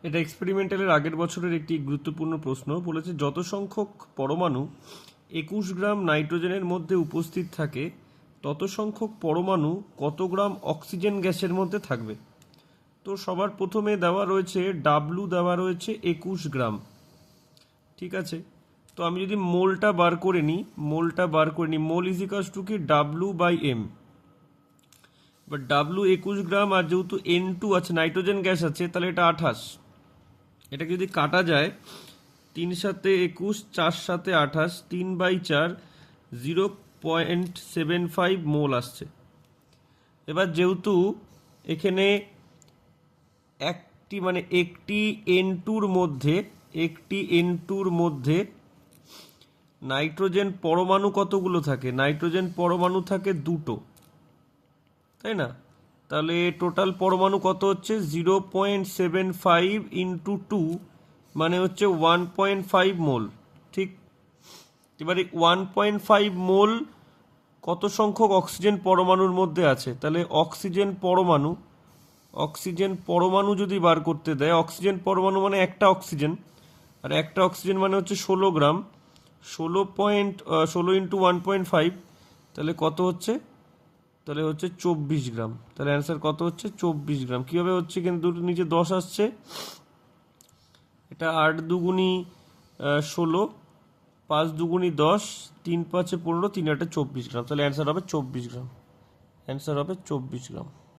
এটা এক্সপেরিমেন্টালের আগের বছরের একটি গুরুত্বপূর্ণ প্রশ্ন। বলেছে যত সংখ্যক পরমাণু 21 গ্রাম নাইট্রোজেনের মধ্যে উপস্থিত থাকে তত সংখ্যক পরমাণু কত গ্রাম অক্সিজেন গ্যাসের মধ্যে থাকবে। তো সবার প্রথমে দেওয়া রয়েছে ডাব্লু, দেওয়া রয়েছে 21 গ্রাম। ঠিক আছে, তো আমি যদি মোলটা বার করে নিই, মোল ইজ ইকালস টু কি ডাব্লু বাই এম। এবার ডাব্লু 21 গ্রাম, আর যেহেতু N2 আছে, নাইট্রোজেন গ্যাস আছে, তাহলে এটা 28। এটাকে যদি কাটা যায়, 3 সাথে 21, 4 সাথে 28, 3/4, 0.75 মোল আসছে। এবার যেহেতু এখানে একটি N2-র মধ্যে নাইট্রোজেন পরমাণু কতগুলো থাকে? নাইট্রোজেন পরমাণু থাকে দুটো, তাই না? তাহলে টোটাল পরমাণু কত হচ্ছে? 0.75 ইন্টু 2 মানে হচ্ছে 1.5 মোল। ঠিক, এবারে 1.5 মোল কত সংখ্যক অক্সিজেন পরমাণুর মধ্যে আছে? তাহলে অক্সিজেন পরমাণু যদি বার করতে দেয়, অক্সিজেন পরমাণু মানে একটা অক্সিজেন, আর একটা অক্সিজেন মানে হচ্ছে 16 গ্রাম। 16 ইন্টু 1.5, তাহলে কত হচ্ছে? তাহলে হচ্ছে 24 গ্রাম। তাহলে অ্যান্সার কত হচ্ছে? 24 গ্রাম। কীভাবে হচ্ছে? কিন্তু দুটো নিচে 10 আসছে, এটা 8 দুগুণি 16, 5 দুগুণি 10, 3 5 15, 3 8 24 গ্রাম। তাহলে অ্যান্সার হবে 24 গ্রাম।